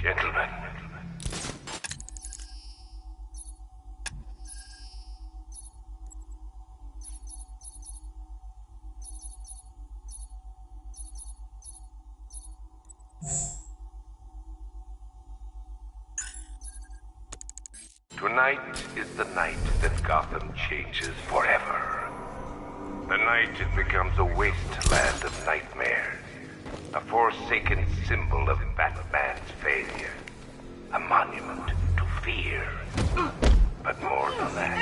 Gentlemen. Tonight is the night that Gotham changes forever. The night it becomes a wasteland of nightmares. A forsaken symbol of Batman's failure. A monument to fear. But more than that.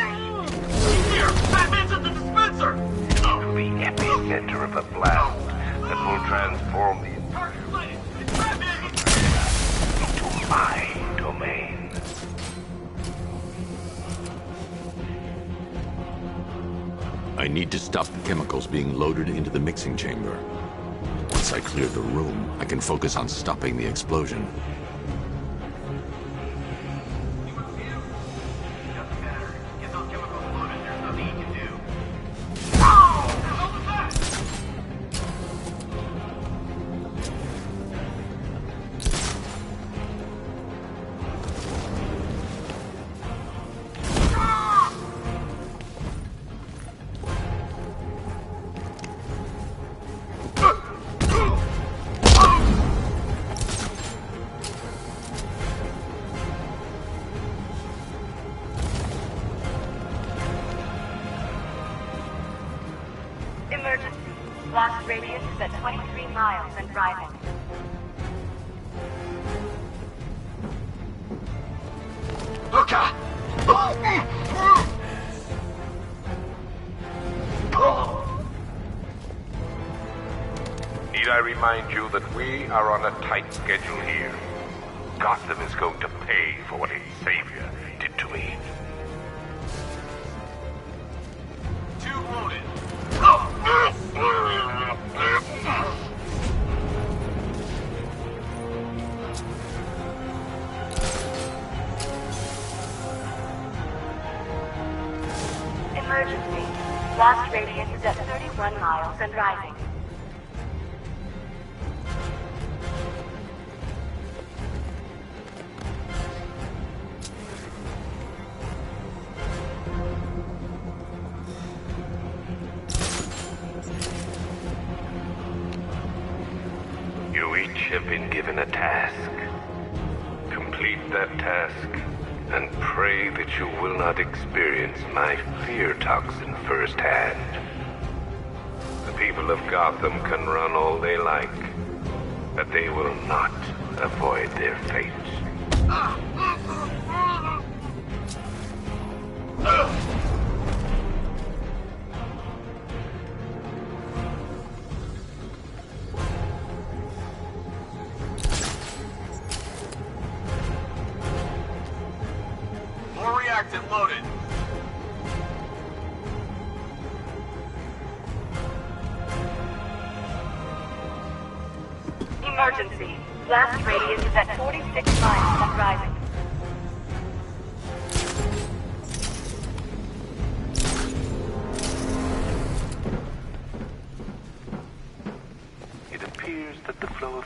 Here! Batman's at the dispenser! The epicenter of a blast that will transform the Target sighted! It's Batman! into my domain. I need to stop the chemicals being loaded into the mixing chamber. Once I clear the room, I can focus on stopping the explosion. Doesn't matter. Get those chemicals loaded. There's nothing you can do. Emergency. Blast radius is at 23 miles and rising. Look out! Need I remind you that we are on a tight schedule here? Gotham is going to pay for what its savior did to me. Tube loaded. Emergency. Blast radius is at 31 miles and rising. You each have been given a task. Complete that task, and pray that you will not experience my fear toxin firsthand. The people of Gotham can run all they like, but they will not avoid their fate. More reactant loaded. Emergency. Blast radius is at 46 miles and rising. It appears that the flow of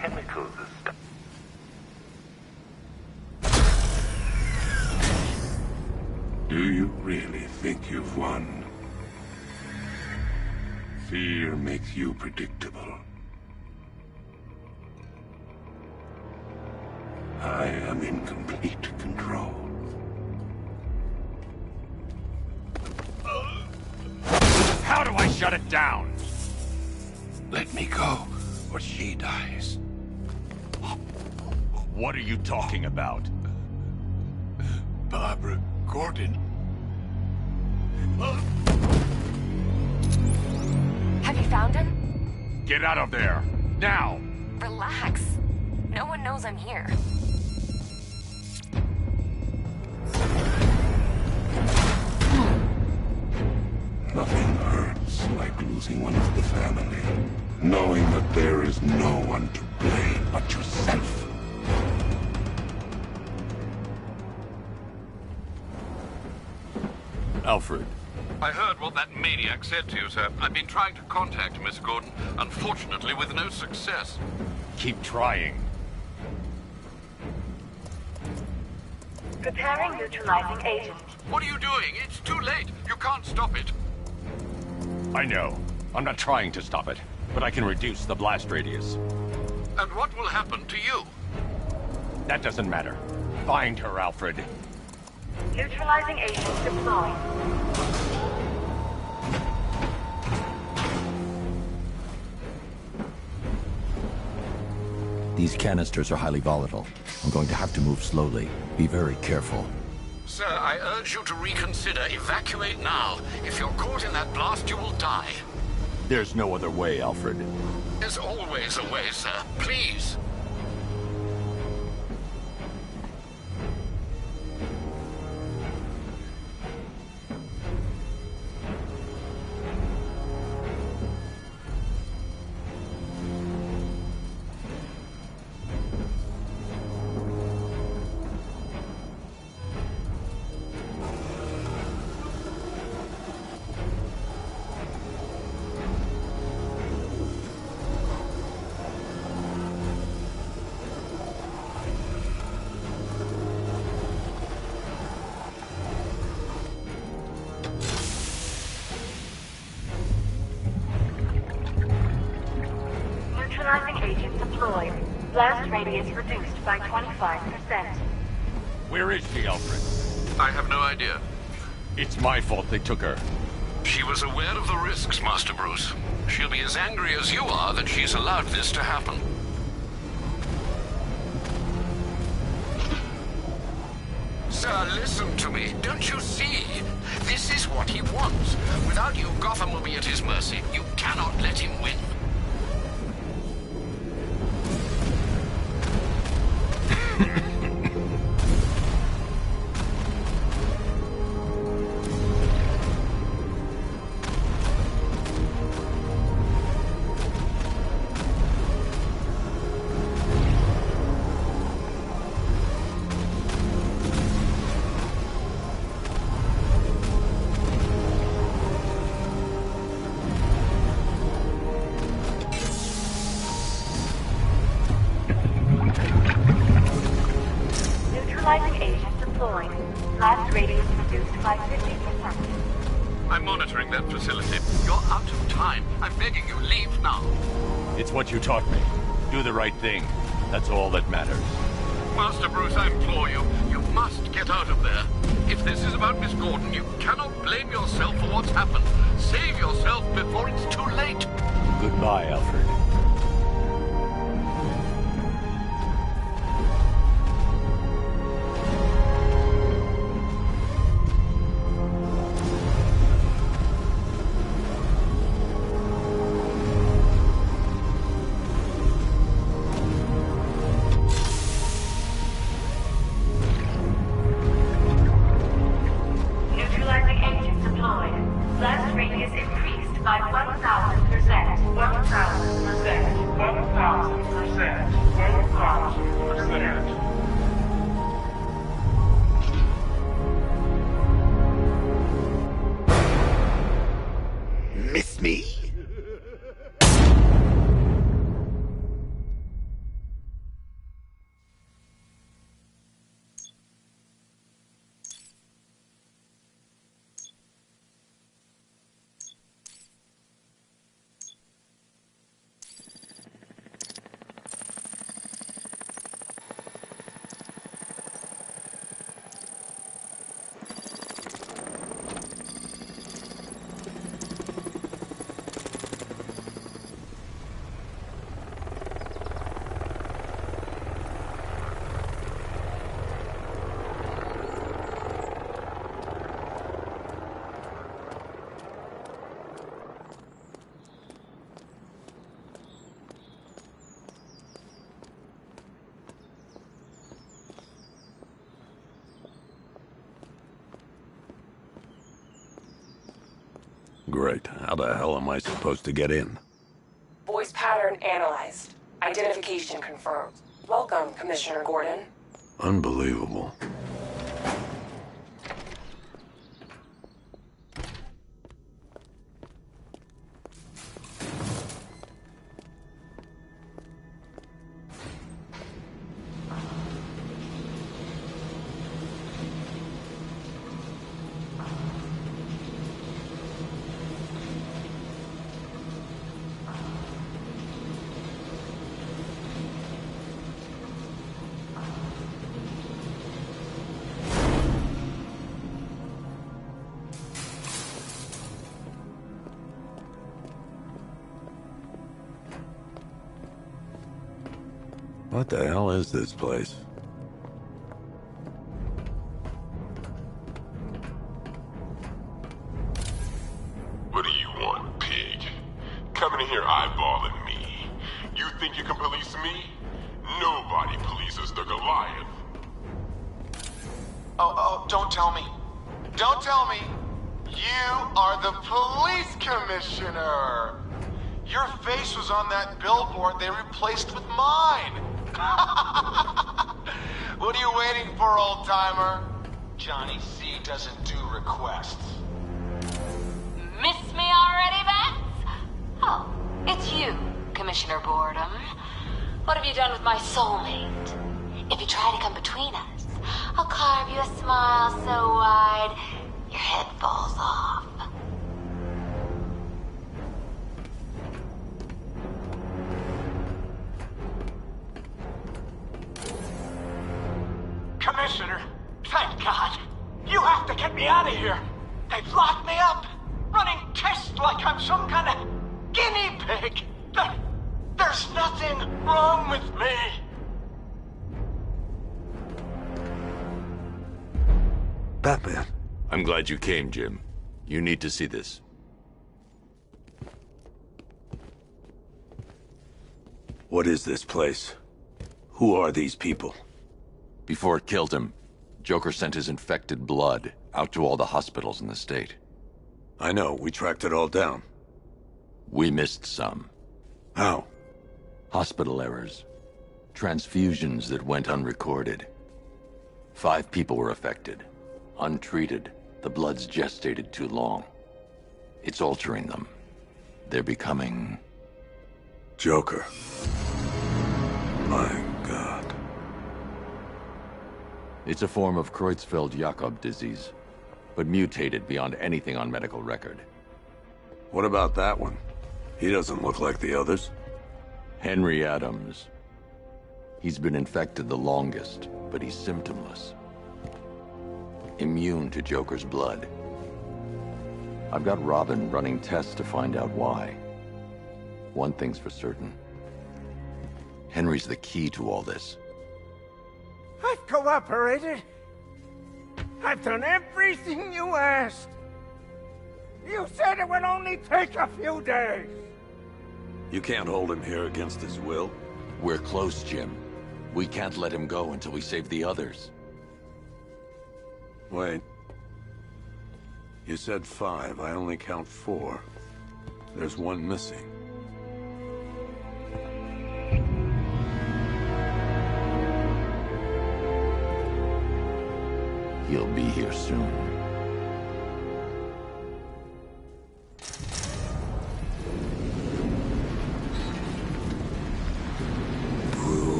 chemicals are Do you really think you've won? Fear makes you predictable. I am in complete control. How do I shut it down? Let me go, or she dies. What are you talking about? Barbara Gordon. Have you found him? Get out of there! Now! Relax. No one knows I'm here. Nothing hurts like losing one of the family. Knowing that there is no one to blame but yourself. Alfred. I heard what that maniac said to you, sir. I've been trying to contact Miss Gordon, unfortunately with no success. Keep trying. Preparing neutralizing agent. What are you doing? It's too late. You can't stop it. I know. I'm not trying to stop it, but I can reduce the blast radius. And what will happen to you? That doesn't matter. Find her, Alfred. Neutralizing agent deployed. These canisters are highly volatile. I'm going to have to move slowly. Be very careful. Sir, I urge you to reconsider. Evacuate now. If you're caught in that blast, you will die. There's no other way, Alfred. There's always a way, sir. Please. Neutralizing agent deployed. Blast radius reduced by 25%. Where is she, Alfred? I have no idea. It's my fault they took her. She was aware of the risks, Master Bruce. She'll be as angry as you are that she's allowed this to happen. Sir, listen to me. Don't you see? This is what he wants. Without you, Gotham will be at his mercy. You cannot let him win. Neutralizing agent deployed. Blast radius reduced by 50%. I'm monitoring that facility. You're out of time. I'm begging you, leave now. It's what you taught me. Do the right thing. That's all that matters. Master Bruce, I implore you, you must get out of there. If this is about Miss Gordon, you cannot blame yourself for what's happened. Save yourself before it's too late. Goodbye, Alfred. Neutralizing agent deployed. Blast radius increased by 1,000%. 1,000%. Great. How the hell am I supposed to get in? Voice pattern analyzed. Identification confirmed. Welcome, Commissioner Gordon. Unbelievable. What the hell is this place? What do you want, pig? Coming in here eyeballing me. You think you can police me? Nobody polices the Goliath. Oh, don't tell me. Don't tell me. You are the police commissioner. Your face was on that billboard they replaced with mine. What are you waiting for, old-timer? Johnny C doesn't do requests. Miss me already, Bats? Oh, it's you, Commissioner Boredom. What have you done with my soulmate? If you try to come between us, I'll carve you a smile so wide, your head falls off. Commissioner, thank God. You have to get me out of here. They've locked me up, running tests like I'm some kind of guinea pig. There's nothing wrong with me. Batman. I'm glad you came, Jim. You need to see this. What is this place? Who are these people? Before it killed him, Joker sent his infected blood out to all the hospitals in the state. I know, we tracked it all down. We missed some. How? Hospital errors. Transfusions that went unrecorded. 5 people were affected. Untreated, the blood's gestated too long. It's altering them. They're becoming... Joker. My God. It's a form of Creutzfeldt-Jakob disease, but mutated beyond anything on medical record. What about that one? He doesn't look like the others. Henry Adams. He's been infected the longest, but he's symptomless. Immune to Joker's blood. I've got Robin running tests to find out why. One thing's for certain. Henry's the key to all this. I've cooperated. I've done everything you asked. You said it would only take a few days. You can't hold him here against his will. We're close, Jim. We can't let him go until we save the others. Wait. You said 5. I only count 4. There's one missing. He'll be here soon.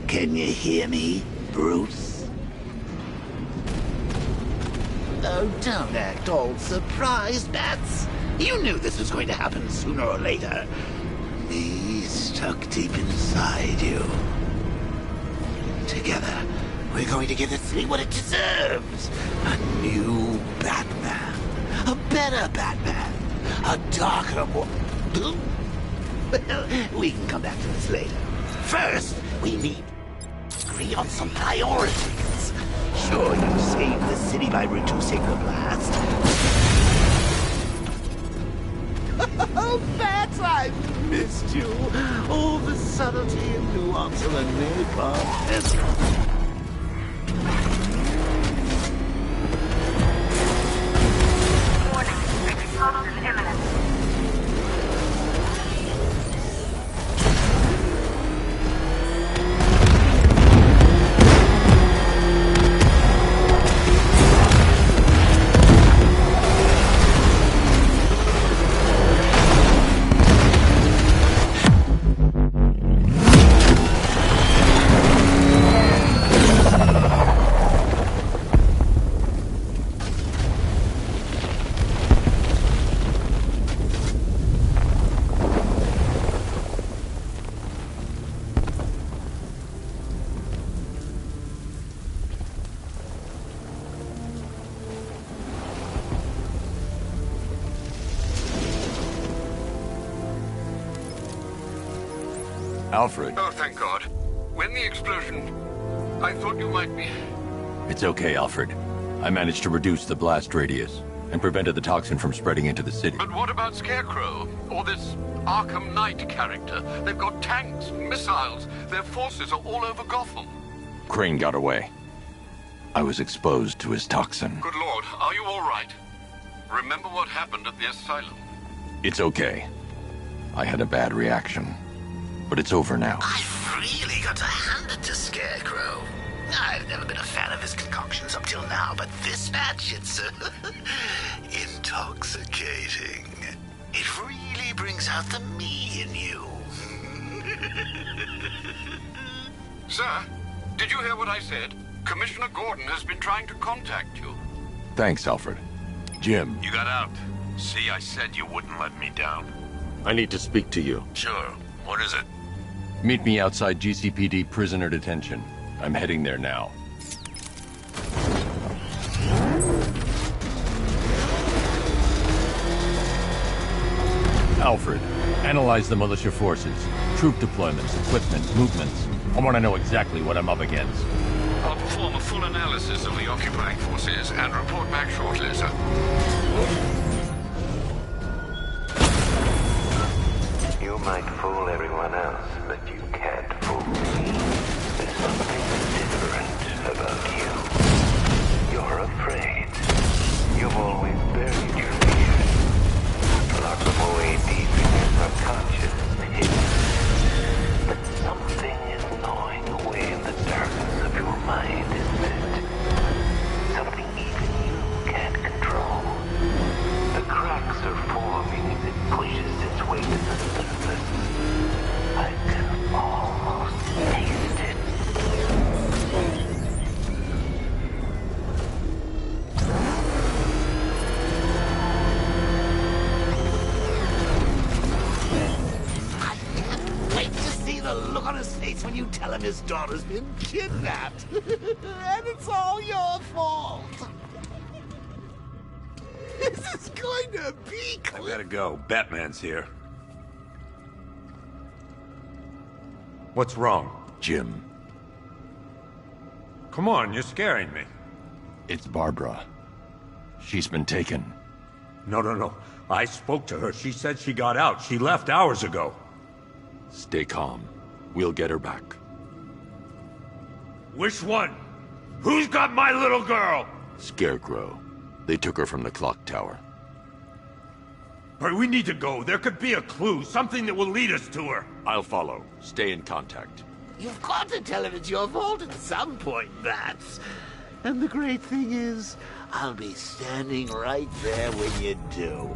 Can you hear me, Bruce? Oh, don't act all surprised, Bats. You knew this was going to happen sooner or later. Me stuck deep inside you. Together, we're going to give the city what it deserves. A new Batman. A better Batman. A darker one. Well, we can come back to this later. First, we need agree on some priorities. Sure, you saved the city by reducing the blast. Oh, Bats, I've missed you. All the subtlety and nuance of a napalm. Toxin imminent. Alfred. Oh, thank God. When the explosion... I thought you might be... It's okay, Alfred. I managed to reduce the blast radius and prevented the toxin from spreading into the city. But what about Scarecrow? Or this Arkham Knight character? They've got tanks, missiles. Their forces are all over Gotham. Crane got away. I was exposed to his toxin. Good Lord, are you all right? Remember what happened at the asylum? It's okay. I had a bad reaction. But it's over now. I've really got to hand it to Scarecrow. I've never been a fan of his concoctions up till now, but this match, it's intoxicating. It really brings out the me in you. Sir, did you hear what I said? Commissioner Gordon has been trying to contact you. Thanks, Alfred. Jim. You got out. See, I said you wouldn't let me down. I need to speak to you. Sure. What is it? Meet me outside GCPD prisoner detention. I'm heading there now. Alfred, analyze the militia forces, troop deployments, equipment, movements. I want to know exactly what I'm up against. I'll perform a full analysis of the occupying forces and report back shortly, sir. You might fool everyone else, but you can't fool me. There's something different about you. You're afraid. You've always buried your fears. Locked them away deep in your subconscious and hidden. But something is gnawing away in the darkness of your mind, isn't it? Something even you can't control. The cracks are forming as it pushes its way to the surface. I can almost taste it. I can't wait to see the look on his face when you tell him his daughter's been kidnapped. And it's all your fault. This is going to be... I gotta go. Batman's here. What's wrong? Jim. Come on, you're scaring me. It's Barbara. She's been taken. No. I spoke to her. She said she got out. She left hours ago. Stay calm. We'll get her back. Which one? Who's got my little girl? Scarecrow. They took her from the clock tower. Hurry, we need to go. There could be a clue, something that will lead us to her. I'll follow. Stay in contact. You've got to tell him it's your fault at some point, Bats. And the great thing is, I'll be standing right there when you do.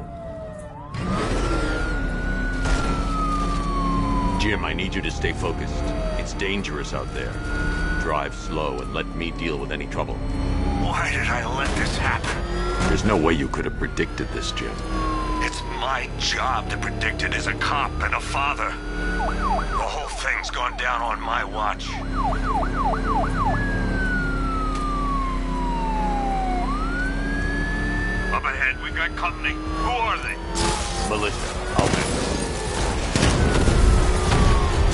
Jim, I need you to stay focused. It's dangerous out there. Drive slow and let me deal with any trouble. Why did I let this happen? There's no way you could have predicted this, Jim. It's my job to predict it as a cop and a father. The whole thing's gone down on my watch. Up ahead, we've got company. Who are they? Militia. I'll handle.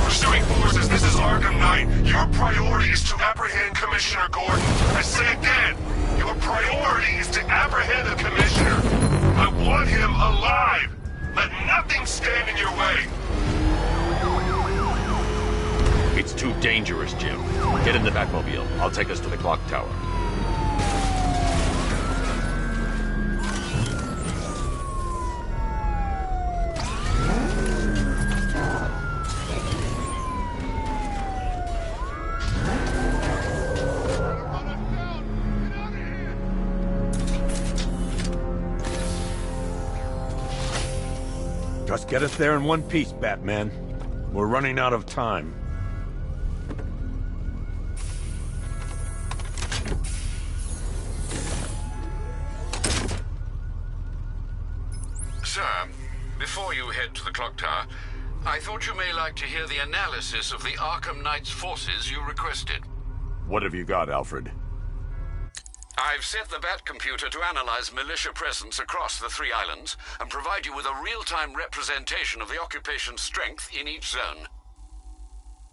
Pursuing forces, this is Arkham Knight. Your priority is to apprehend Commissioner Gordon. I say again, your priority is to apprehend the Commissioner. I want him alive. Let nothing stand in your way. It's too dangerous, Jim. Get in the Batmobile. I'll take us to the clock tower. Just get us there in one piece, Batman. We're running out of time. Sir, before you head to the clock tower, I thought you may like to hear the analysis of the Arkham Knight's forces you requested. What have you got, Alfred? I've set the Bat computer to analyze militia presence across the 3 islands and provide you with a real-time representation of the occupation's strength in each zone.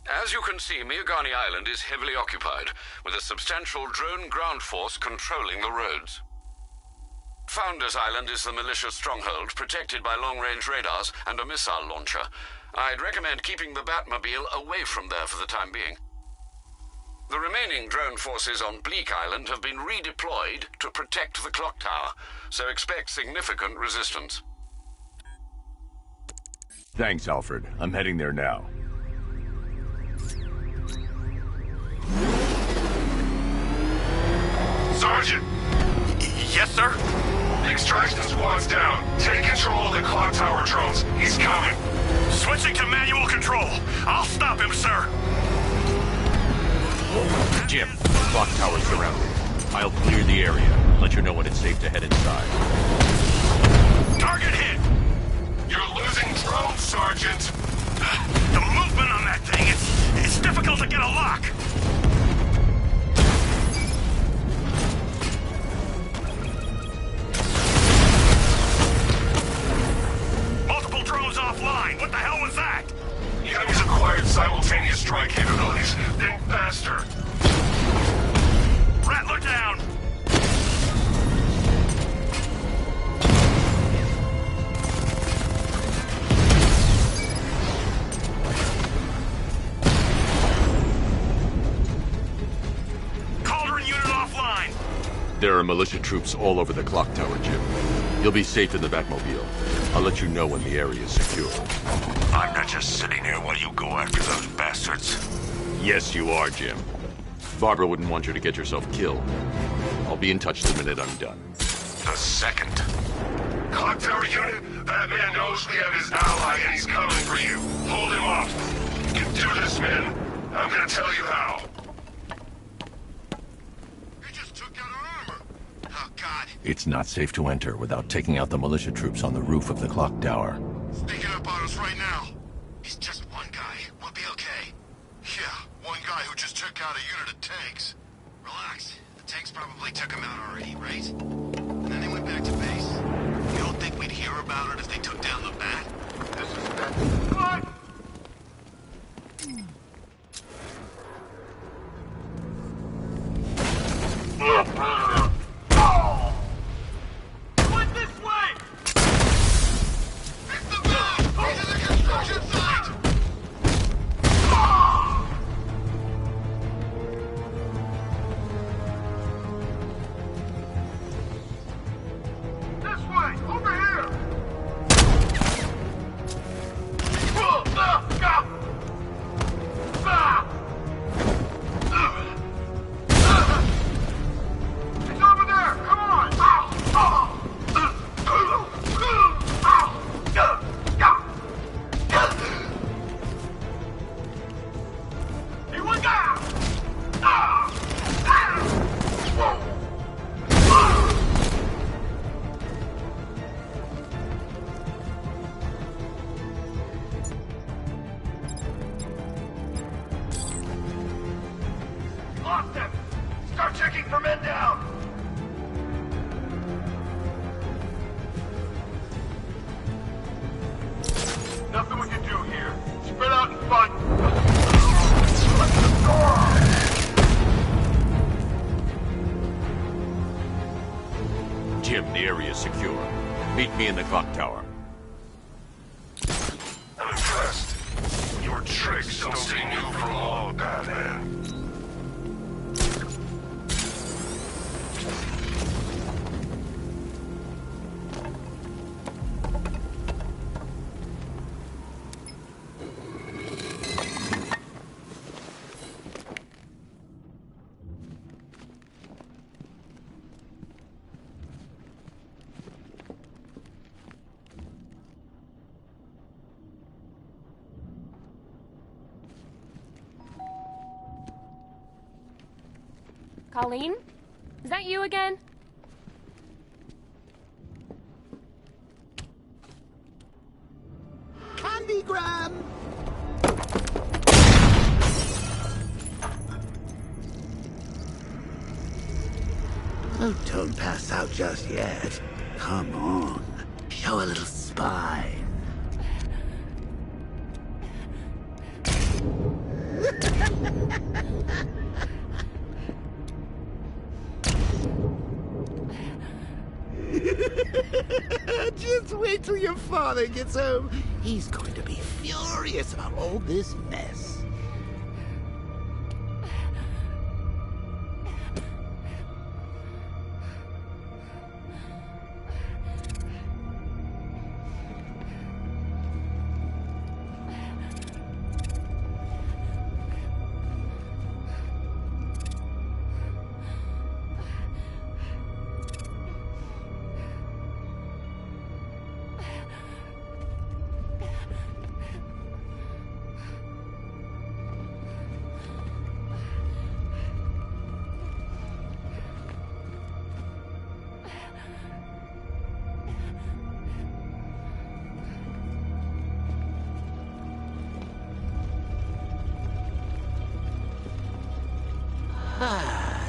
As you can see, Miagani Island is heavily occupied, with a substantial drone ground force controlling the roads. Founders Island is the militia stronghold, protected by long-range radars and a missile launcher. I'd recommend keeping the Batmobile away from there for the time being. The remaining drone forces on Bleak Island have been redeployed to protect the clock tower, so expect significant resistance. Thanks, Alfred. I'm heading there now. Sergeant! Yes, sir? The extraction squad's down. Take control of the clock tower drones. He's coming. Switching to manual control. I'll stop him, sir. Jim, the clock tower's surrounded. I'll clear the area and let you know when it's safe to head inside. Target hit! You're losing drones, Sergeant. The movement on that thing, it's difficult to get a lock. Multiple drones offline. What the hell was that? The enemy's acquired simultaneous strike capabilities. Think faster. Rattler down. Cauldron unit offline. There are militia troops all over the clock tower, Jim. You'll be safe in the Batmobile. I'll let you know when the area is secure. I'm not just sitting here while you go after those bastards. Yes, you are, Jim. Barbara wouldn't want you to get yourself killed. I'll be in touch the minute I'm done. The second. Clock tower unit, Batman knows we have his ally and he's coming for you. Hold him off. You can do this, men. I'm gonna tell you how. He just took out our armor. Oh, God. It's not safe to enter without taking out the militia troops on the roof of the clock tower. Sneaking up on us right now. He's just one guy. We'll be okay. Yeah, one guy who just took out a unit of tanks. Relax. The tanks probably took him out already, right? And then they went back to base. You don't think we'd hear about it if they took down the Bat? This is that. What? Went this way! It's the Bat! He's in the construction site! This way! Over here! It's over there! Come on! Here we go! Lost him! Start checking for men down! Nothing we can do here. Spread out and fight! Jim, the area is secure. Meet me in the clock tower. I'm impressed. Your tricks don't stay new for long, Batman. Colleen? Is that you again? Candygram! Oh, don't pass out just yet. Come on. Show a little spine. Just wait till your father gets home. He's going to be furious about all this mess.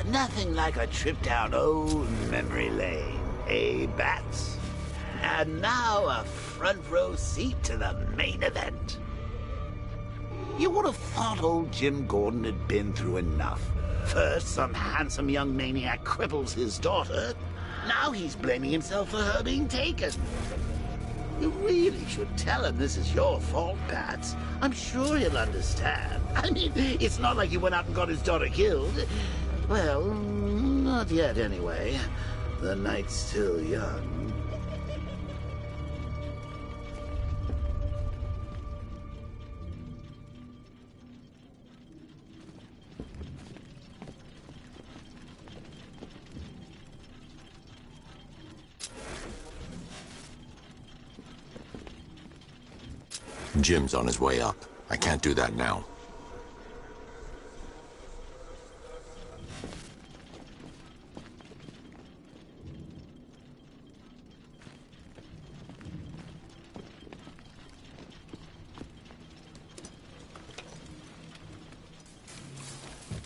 Nothing like a trip down old memory lane, eh, Bats? And now a front row seat to the main event. You would have thought old Jim Gordon had been through enough. First, some handsome young maniac cripples his daughter. Now he's blaming himself for her being taken. You really should tell him this is your fault, Bats. I'm sure he'll understand. I mean, it's not like you went out and got his daughter killed. Well, not yet anyway. The night's still young. Jim's on his way up. I can't do that now.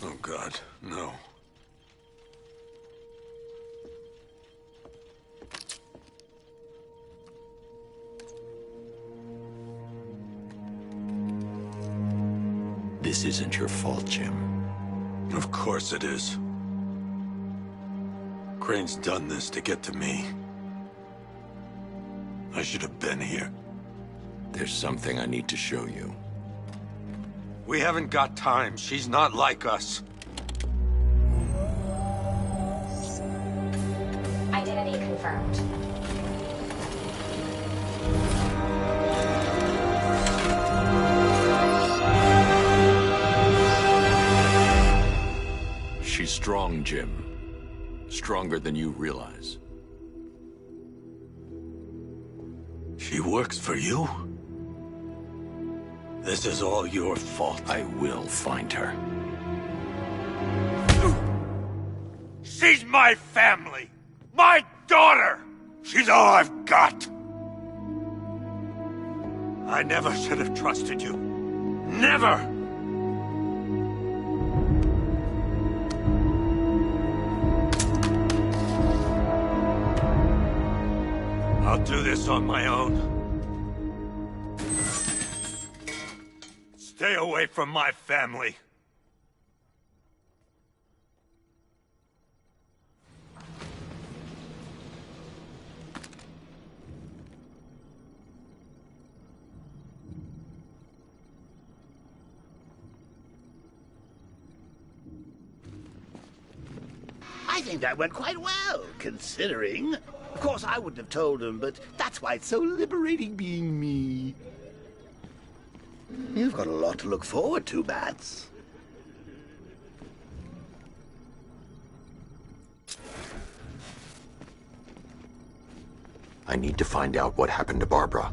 Oh, God, no. This isn't your fault, Jim. Of course it is. Crane's done this to get to me. I should have been here. There's something I need to show you. We haven't got time. She's not like us. Identity confirmed. She's strong, Jim. Stronger than you realize. She works for you? This is all your fault. I will find her. She's my family! My daughter! She's all I've got! I never should have trusted you. Never! I'll do this on my own. Stay away from my family. I think that went quite well, considering. Of course, I wouldn't have told him, but that's why it's so liberating being me. You've got a lot to look forward to, Bats. I need to find out what happened to Barbara.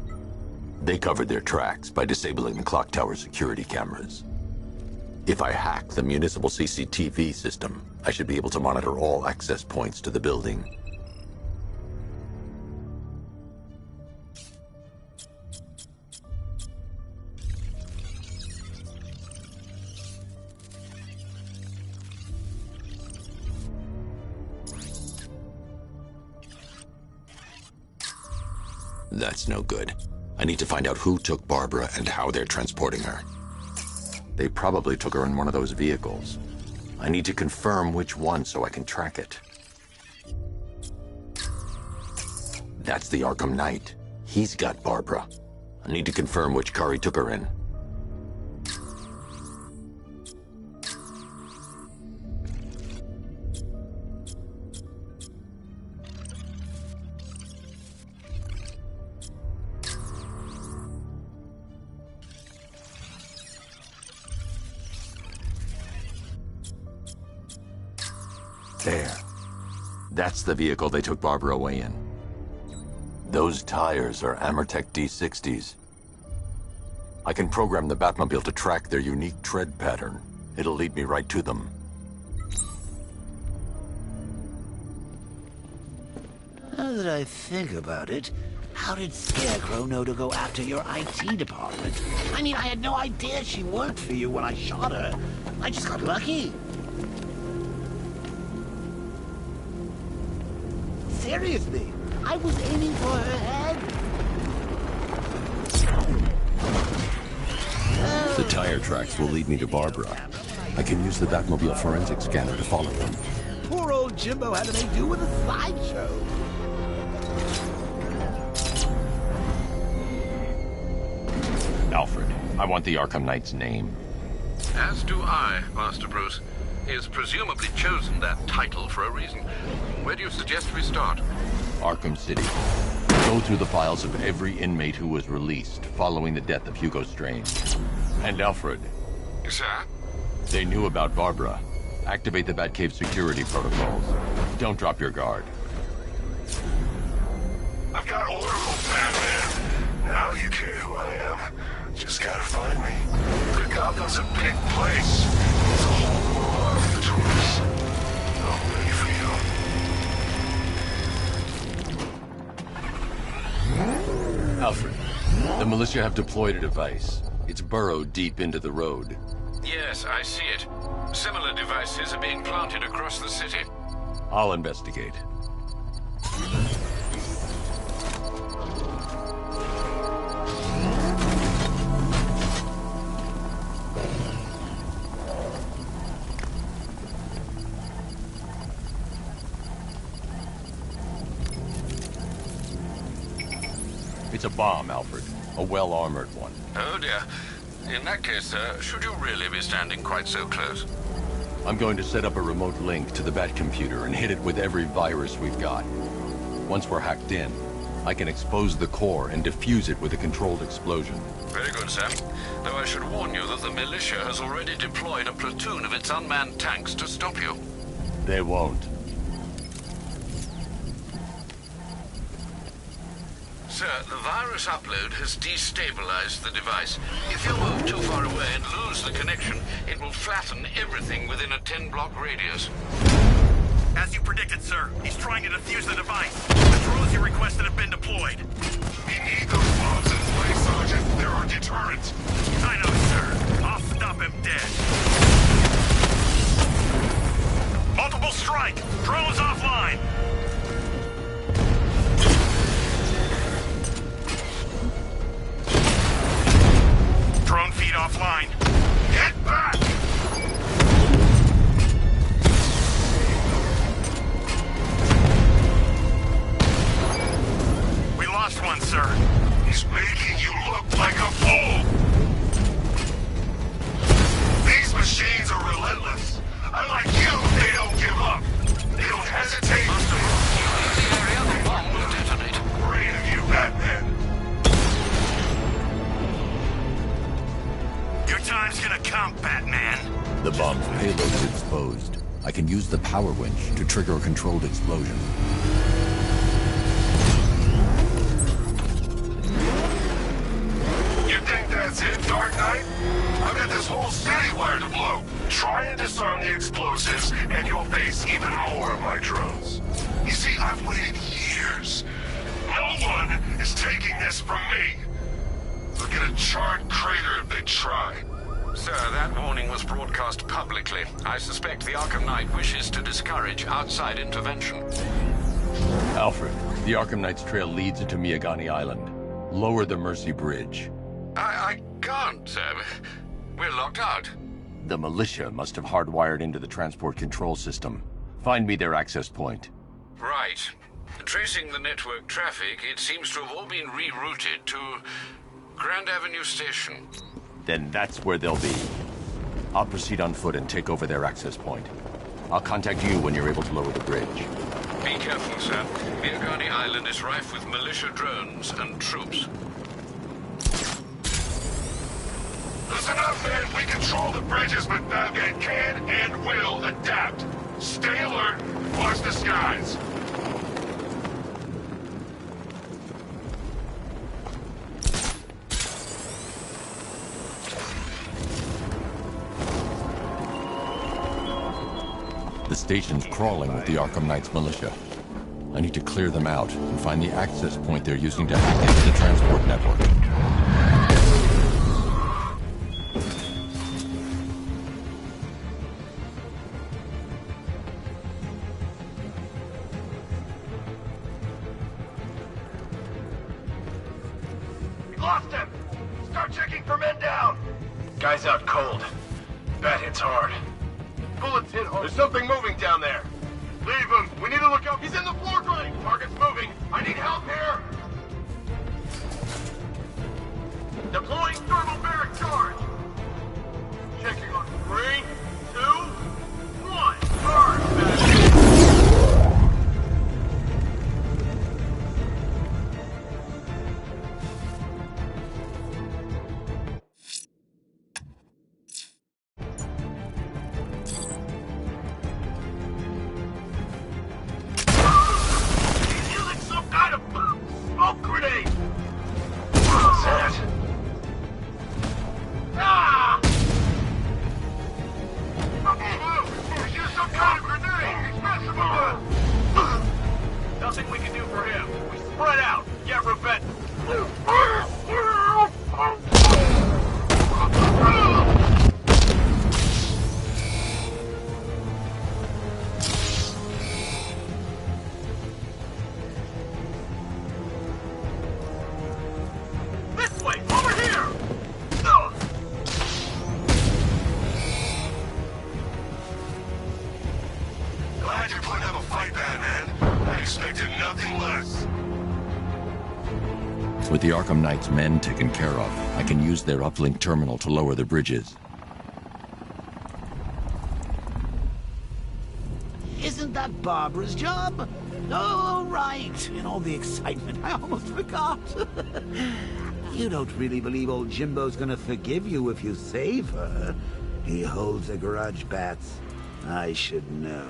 They covered their tracks by disabling the clock tower security cameras. If I hack the municipal CCTV system, I should be able to monitor all access points to the building. That's no good. I need to find out who took Barbara and how they're transporting her. They probably took her in one of those vehicles. I need to confirm which one so I can track it. That's the Arkham Knight. He's got Barbara. I need to confirm which car he took her in. There. That's the vehicle they took Barbara away in. Those tires are Amertech D60s. I can program the Batmobile to track their unique tread pattern. It'll lead me right to them. Now that I think about it, how did Scarecrow know to go after your IT department? I mean, I had no idea she worked for you when I shot her. I just got lucky. Seriously, I was aiming for her head. The tire tracks will lead me to Barbara. I can use the Batmobile forensic scanner to follow them. Poor old Jimbo had to make do with a sideshow. Alfred, I want the Arkham Knight's name. As do I, Master Bruce. He has presumably chosen that title for a reason. Where do you suggest we start? Arkham City. Go through the files of every inmate who was released following the death of Hugo Strange. And Alfred. Sir? They knew about Barbara. Activate the Batcave security protocols. Don't drop your guard. I've got Oracle, Batman. Now you care who I am. Just gotta find me. The Gotham's a big place. There's a whole world of tourists. I'm ready for you. Alfred, the militia have deployed a device. It's burrowed deep into the road. Yes, I see it. Similar devices are being planted across the city. I'll investigate. It's a bomb, Alfred. A well-armored one. Oh dear. In that case, sir, should you really be standing quite so close? I'm going to set up a remote link to the Batcomputer and hit it with every virus we've got. Once we're hacked in, I can expose the core and defuse it with a controlled explosion. Very good, sir. Though I should warn you that the militia has already deployed a platoon of its unmanned tanks to stop you. They won't. Sir, the virus upload has destabilized the device. If you move too far away and lose the connection, it will flatten everything within a 10-block radius. As you predicted, sir, he's trying to defuse the device. The drones you requested have been deployed. We need those bombs in place, Sergeant. There are deterrents. I know, sir. I'll stop him dead. Multiple strike! Drones offline! Drone feed offline. Get back! We lost one, sir. He's making you look like a fool! These machines are relentless. Unlike you, they don't give up. They don't hesitate. Master Bruce, you leave the area, the bomb will detonate. Great of you, Batman. Your time's gonna come, Batman. The bomb's payload is exposed. I can use the power winch to trigger a controlled explosion. You think that's it, Dark Knight? I've got this whole city wired to blow. Try and disarm the explosives, and you'll face even more of my drones. You see, I've waited years. No one is taking this from me. They'll get a charred crater if they try. Sir, that warning was broadcast publicly. I suspect the Arkham Knight wishes to discourage outside intervention. Alfred, the Arkham Knight's trail leads into Miyagani Island. Lower the Mercy Bridge. I can't, sir. We're locked out. The militia must have hardwired into the transport control system. Find me their access point. Right. Tracing the network traffic, it seems to have all been rerouted to Grand Avenue Station. Then that's where they'll be. I'll proceed on foot and take over their access point. I'll contact you when you're able to lower the bridge. Be careful, sir. Miyagani Island is rife with militia drones and troops. Listen up, man. We control the bridges, but Batman can and will adapt. Stay alert. Watch the skies. The station's crawling with the Arkham Knight's militia. I need to clear them out and find the access point they're using to hack into the transport network. Lost him! Start checking for men down! Guy's out cold. Bat hits hard. Bullets hit hard. There's something moving down there. Leave him. We need to look out. He's in the floor drain. Target's moving. I need help here. Deploying thermal barrack charge. Checking on 3, 2, 1. Burn. Nothing we can do for him. We spread out. Get revenge. This way. Over here. Glad you're putting up a fight, Batman. I expected nothing less. With the Arkham Knight's men taken care of, I can use their uplink terminal to lower the bridges. Isn't that Barbara's job? Oh, right. In all the excitement, I almost forgot. You don't really believe old Jimbo's gonna forgive you if you save her. He holds a grudge, Bats. I should know.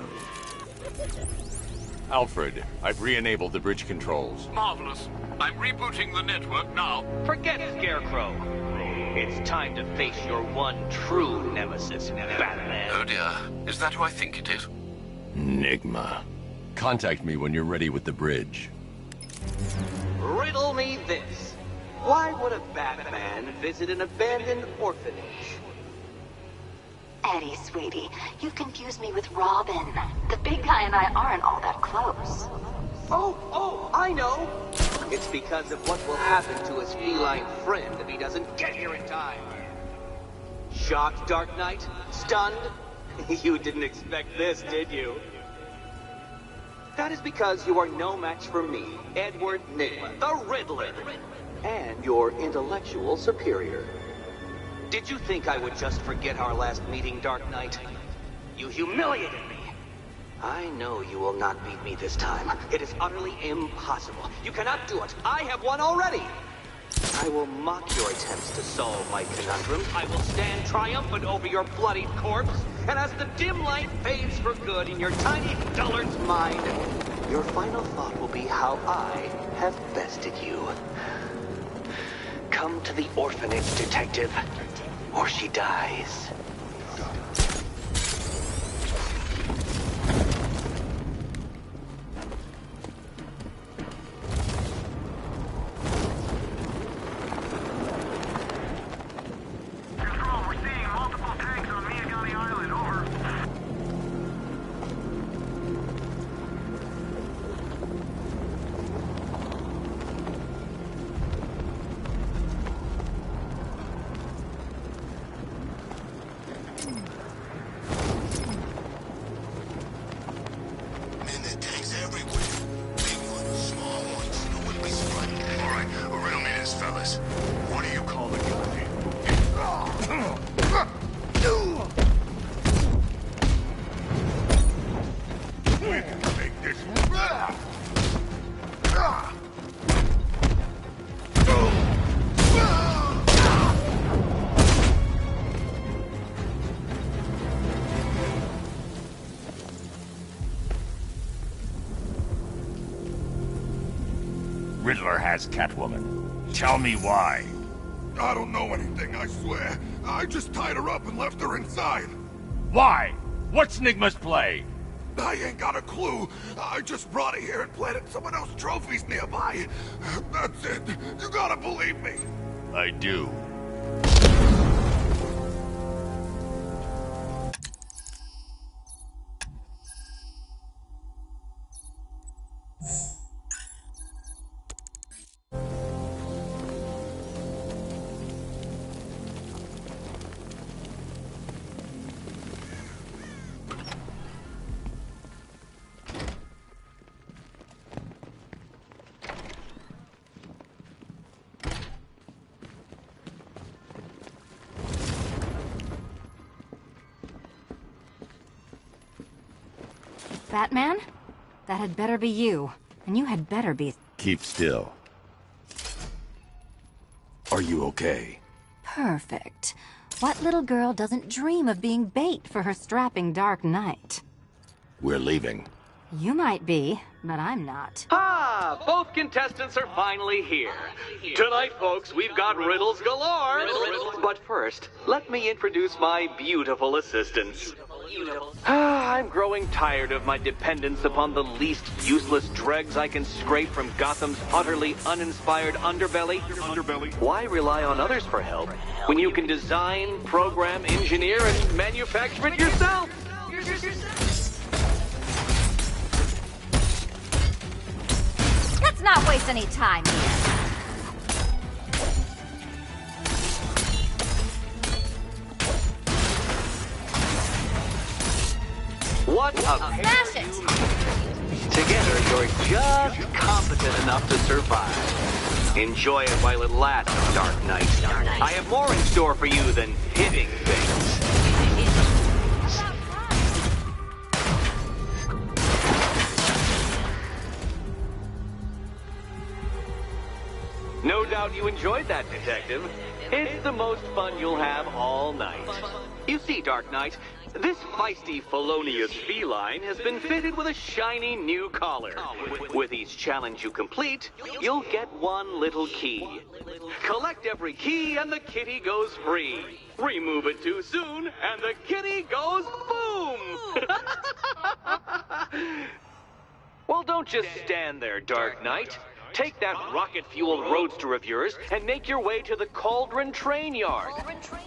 Alfred, I've re-enabled the bridge controls. Marvelous. I'm rebooting the network now. Forget Scarecrow. It's time to face your one true nemesis, Batman. Oh dear. Is that who I think it is? Enigma. Contact me when you're ready with the bridge. Riddle me this. Why would a Batman visit an abandoned orphanage? Eddie, sweetie, you confused me with Robin. The big guy and I aren't all that close. Oh, I know. It's because of what will happen to his feline friend if he doesn't get here in time. Shocked, Dark Knight? Stunned? You didn't expect this, did you? That is because you are no match for me, Edward Nygma, the Riddler, and your intellectual superior. Did you think I would just forget our last meeting, Dark Knight? You humiliated me. I know you will not beat me this time. It is utterly impossible. You cannot do it. I have won already. I will mock your attempts to solve my conundrum. I will stand triumphant over your bloodied corpse. And as the dim light fades for good in your tiny dullard's mind, your final thought will be how I have bested you. Come to the orphanage, detective. or she dies. Riddler has Catwoman. Tell me why. I don't know anything, I swear. I just tied her up and left her inside. Why? What's Nigma's play? I ain't got a clue. I just brought her here and planted someone else's trophies nearby. That's it. You gotta believe me. I do. Batman? That had better be you. And you had better be... Keep still. Are you okay? Perfect. What little girl doesn't dream of being bait for her strapping Dark Knight? We're leaving. You might be, but I'm not. Ah, both contestants are finally here. Tonight, folks, we've got riddles galore. But first, let me introduce my beautiful assistants. I'm growing tired of my dependence upon the least useless dregs I can scrape from Gotham's utterly uninspired underbelly. Why rely on others for help when you can design, program, engineer, and manufacture it yourself? Let's not waste any time here. What a Smash it! Together, you're just competent enough to survive. Enjoy it while it lasts, Dark Knight. I have more in store for you than hitting things. No doubt you enjoyed that, Detective. It's the most fun you'll have all night. You see, Dark Knight, this feisty, felonious feline has been fitted with a shiny new collar. With each challenge you complete, you'll get one little key. Collect every key and the kitty goes free. Remove it too soon and the kitty goes boom! Well, don't just stand there, Dark Knight. Take that rocket-fueled roadster of yours and make your way to the Cauldron Train Yard.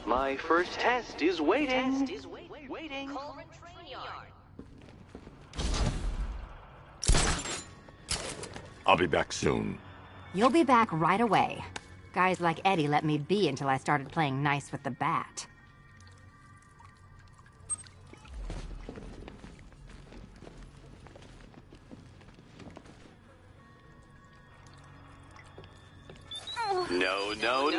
My first test is waiting. I'll be back soon. You'll be back right away. Guys like Eddie let me be until I started playing nice with the bat.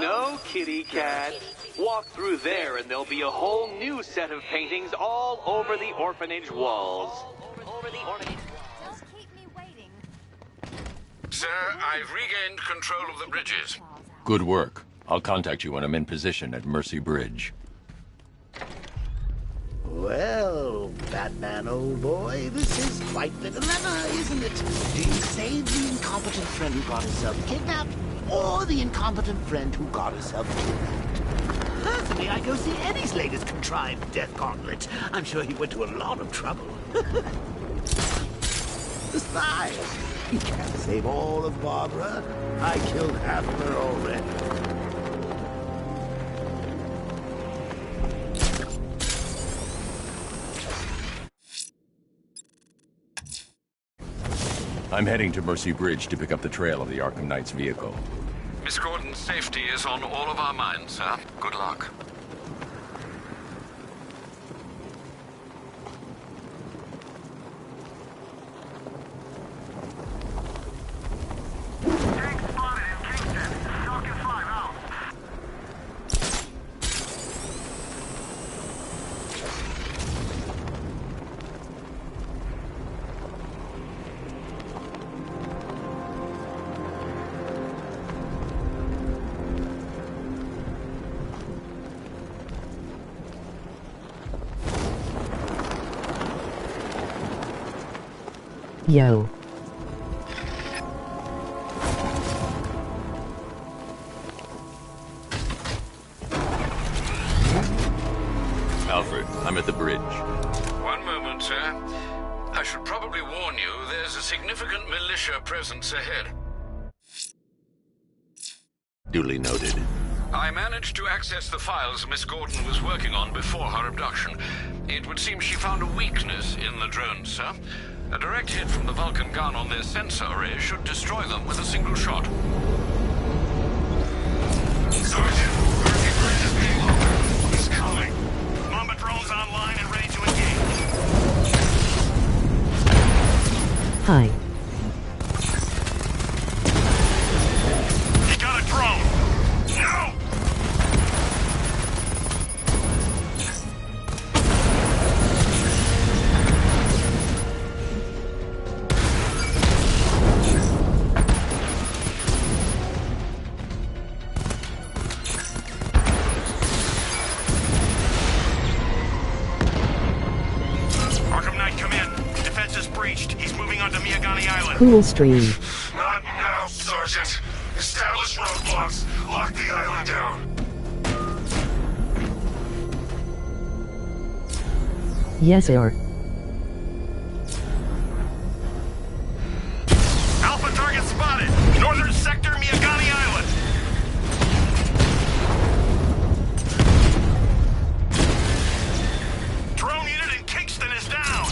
No, kitty cat. Walk through there and there'll be a whole new set of paintings all over the orphanage walls. Just keep me waiting. Sir, I've regained control of the bridges. Good work. I'll contact you when I'm in position at Mercy Bridge. Well, Batman, old boy, this is quite the dilemma, isn't it? Do you save the incompetent friend who got herself kidnapped, or the incompetent friend who got herself kidnapped? Personally, I'd go see Eddie's latest contrived death gauntlet. I'm sure he went to a lot of trouble. Besides, you can't save all of Barbara. I killed half of her already. I'm heading to Mercy Bridge to pick up the trail of the Arkham Knight's vehicle. Miss Gordon's safety is on all of our minds, sir. Good luck. Yo. Alfred, I'm at the bridge. One moment, sir. I should probably warn you, there's a significant militia presence ahead. Duly noted. I managed to access the files Miss Gordon was working on before her abduction. It would seem she found a weakness in the drones, sir. A direct hit from the Vulcan gun on their sensor array should destroy them with a single shot. Sergeant, Mercy Bridge is being lowered. He's coming. Mamba drones online and ready to engage. Hi. He got a drone. No! Cool stream. Not now, Sergeant. Establish roadblocks. Lock the island down. Yes, sir. Alpha target spotted. Northern sector, Miyagani Island. Drone unit in Kingston is down.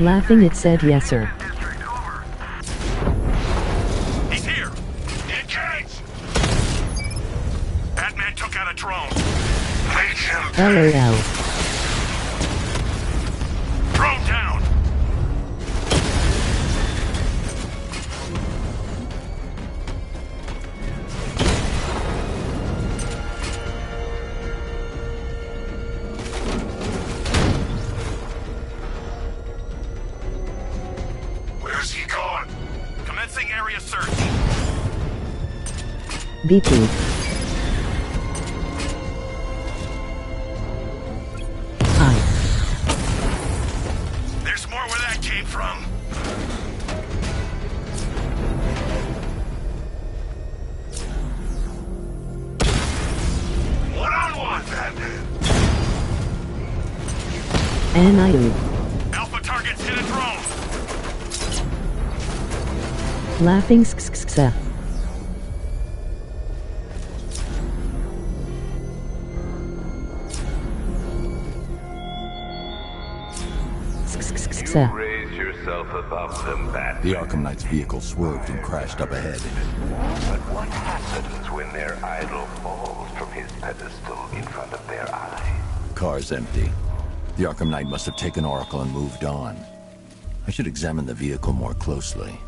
Laughing, it said yes, sir. He's here. Engage. Batman took out a drone. Make him pay. LOL. Drone down. Where's he gone? Commencing area search. BP. Hi. There's more where that came from. One-on-one, Batman. And I do. Alpha targets hit a drone. Laughing sksksksa. You raise yourself above them, Batman. The Arkham Knight's vehicle swerved and crashed up ahead. But what happens when their idol falls from his pedestal in front of their eyes? Car's empty. The Arkham Knight must have taken Oracle and moved on. I should examine the vehicle more closely.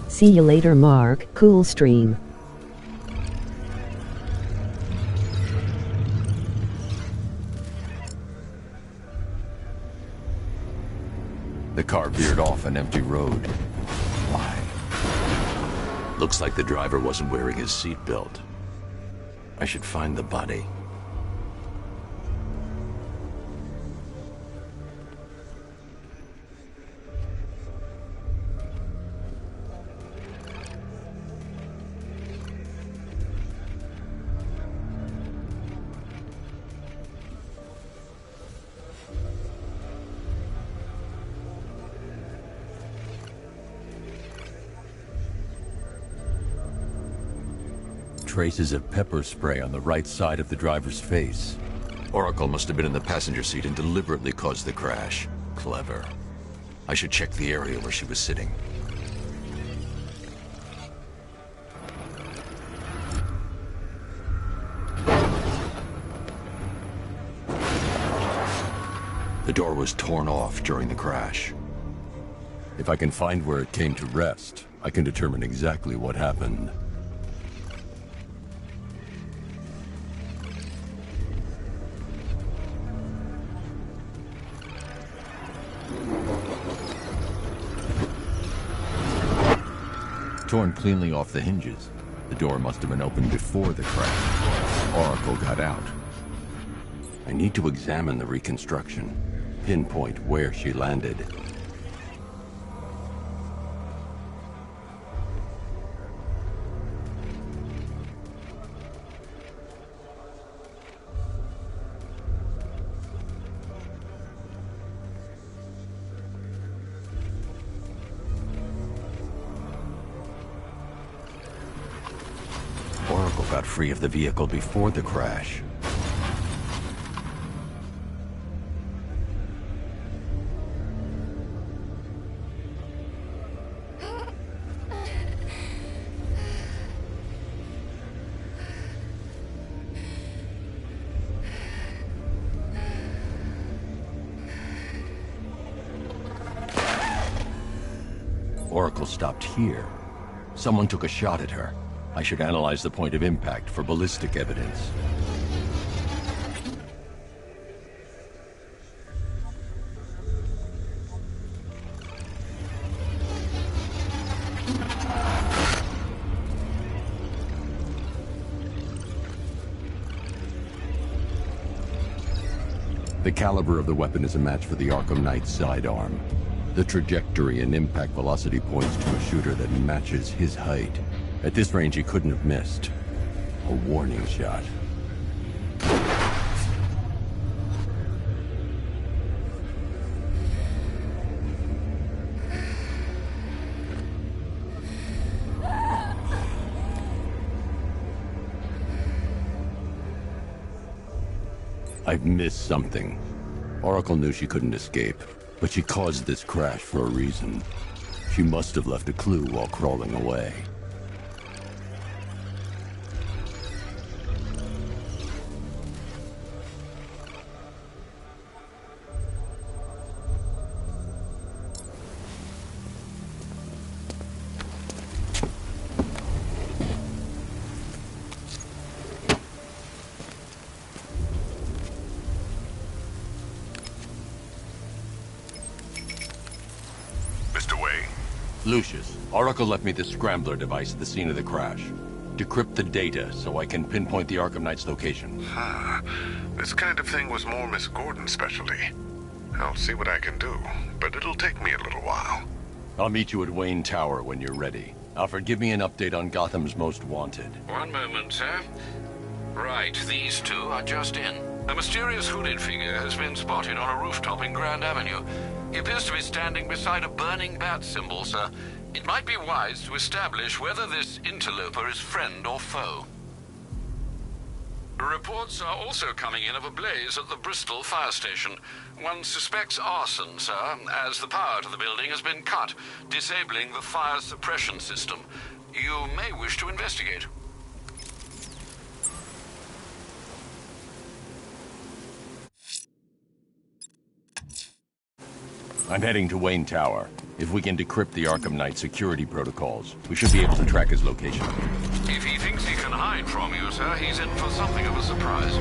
See you later, Mark. Cool stream. The car veered off an empty road. Why? Looks like the driver wasn't wearing his seatbelt. I should find the body. Traces of pepper spray on the right side of the driver's face. Oracle must have been in the passenger seat and deliberately caused the crash. Clever. I should check the area where she was sitting. The door was torn off during the crash. If I can find where it came to rest, I can determine exactly what happened. Torn cleanly off the hinges. The door must have been opened before the crash. Oracle got out. I need to examine the reconstruction, pinpoint where she landed. Oracle got free of the vehicle before the crash. Oracle stopped here. Someone took a shot at her. I should analyze the point of impact for ballistic evidence. The caliber of the weapon is a match for the Arkham Knight sidearm. The trajectory and impact velocity points to a shooter that matches his height. At this range, he couldn't have missed. A warning shot. I've missed something. Oracle knew she couldn't escape, but she caused this crash for a reason. She must have left a clue while crawling away. Lucius, Oracle left me the scrambler device at the scene of the crash. Decrypt the data so I can pinpoint the Arkham Knight's location. This kind of thing was more Miss Gordon's specialty. I'll see what I can do, but it'll take me a little while. I'll meet you at Wayne Tower when you're ready. Alfred, give me an update on Gotham's Most Wanted. One moment, sir. Right, these two are just in. A mysterious hooded figure has been spotted on a rooftop in Grand Avenue. He appears to be standing beside a burning bat symbol, sir. It might be wise to establish whether this interloper is friend or foe. Reports are also coming in of a blaze at the Bristol fire station. One suspects arson, sir, as the power to the building has been cut, disabling the fire suppression system. You may wish to investigate. I'm heading to Wayne Tower. If we can decrypt the Arkham Knight security protocols, we should be able to track his location. If he thinks he can hide from you, sir, he's in for something of a surprise.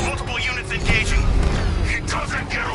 Multiple units engaging. He doesn't get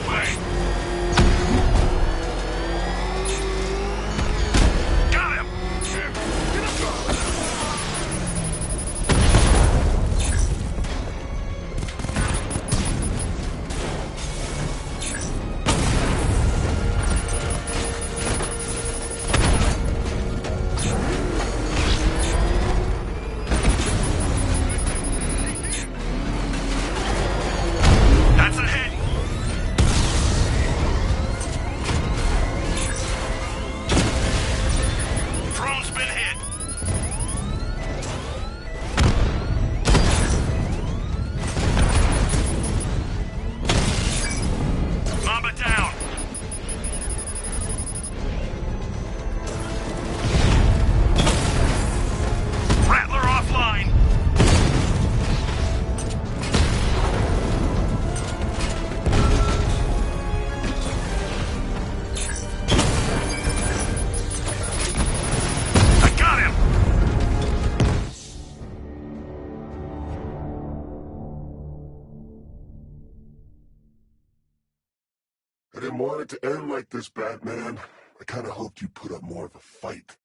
didn't want it to end like this, Batman. I kinda hoped you'd put up more of a fight.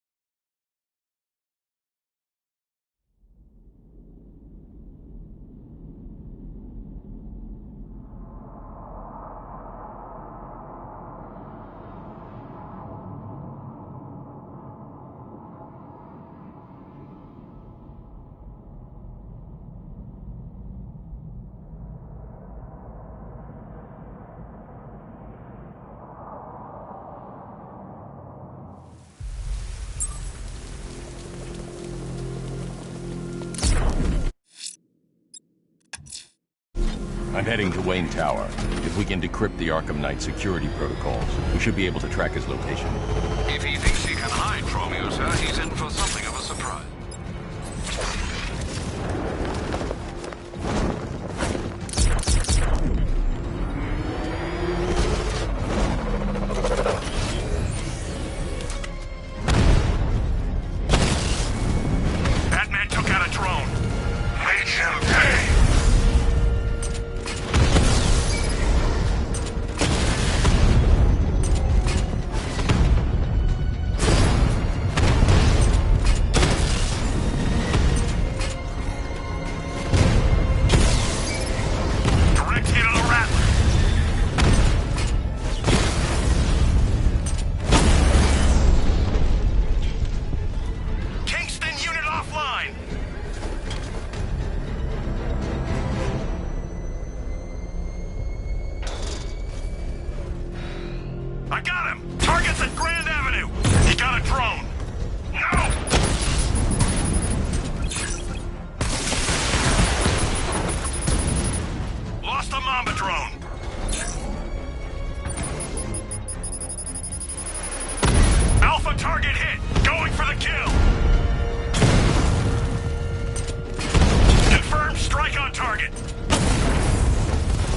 I'm heading to Wayne Tower. If we can decrypt the Arkham Knight security protocols, we should be able to track his location. If he thinks he can hide from you, sir, he's in for something of a surprise. Batman took out a drone. Make him pay. I got him! Target's at Grand Avenue! He got a drone! No! Lost the Mamba drone! Alpha target hit! Going for the kill! Confirmed strike on target!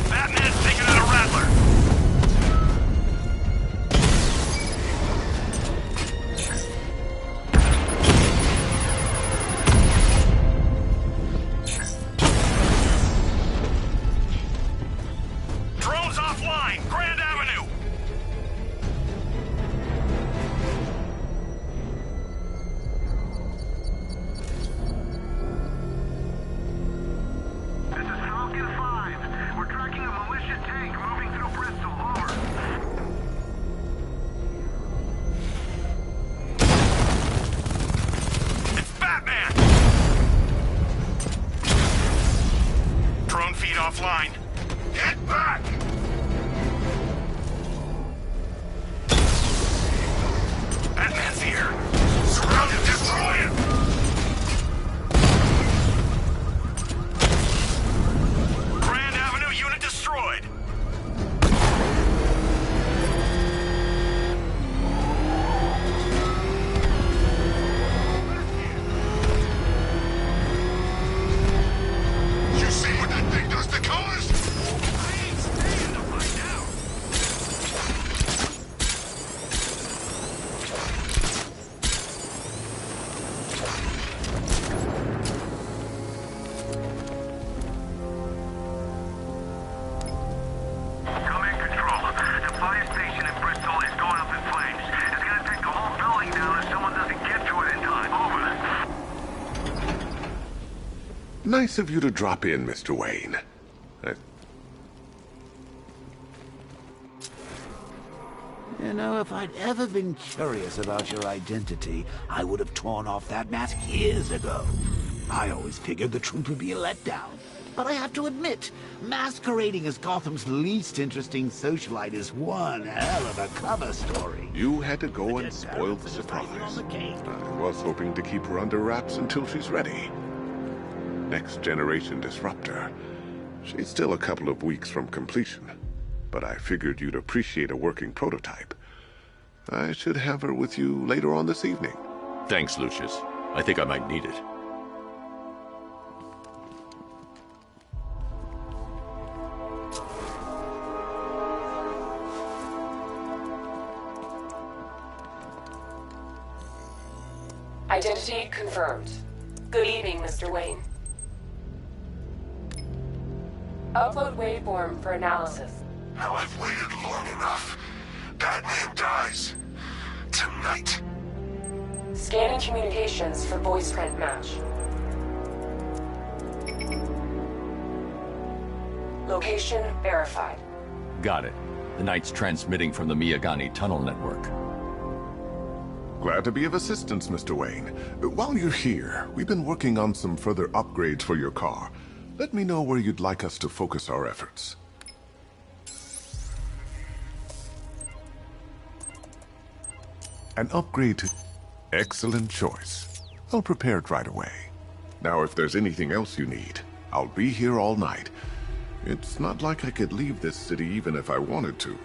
Batman's taking out a Rattler! Grand Avenue! This is Falcon 5. We're tracking a militia tank moving through Bristol. Over. It's Batman! Drone feed offline. Get back! Batman's here! Surround him! Destroy him! Grand Avenue unit destroyed! You see what that thing does to colors? I ain't staying to find out! Nice of you to drop in, Mr. Wayne. You know, if I'd ever been curious about your identity, I would have torn off that mask years ago. I always figured the truth would be a letdown. But I have to admit, masquerading as Gotham's least interesting socialite is one hell of a cover story. You had to go and spoil the surprise. I was hoping to keep her under wraps until she's ready. Next generation disruptor. She's still a couple of weeks from completion, but I figured you'd appreciate a working prototype. I should have her with you later on this evening. Thanks, Lucius. I think I might need it. Identity confirmed. Good evening, Mr. Wayne. Upload waveform for analysis. Now I've waited long enough. Batman dies. Tonight. Scanning communications for voice print match. Location verified. Got it. The Knight's transmitting from the Miyagani tunnel network. Glad to be of assistance, Mr. Wayne. While you're here, we've been working on some further upgrades for your car. Let me know where you'd like us to focus our efforts. An upgrade to... Excellent choice. I'll prepare it right away. Now, if there's anything else you need, I'll be here all night. It's not like I could leave this city even if I wanted to.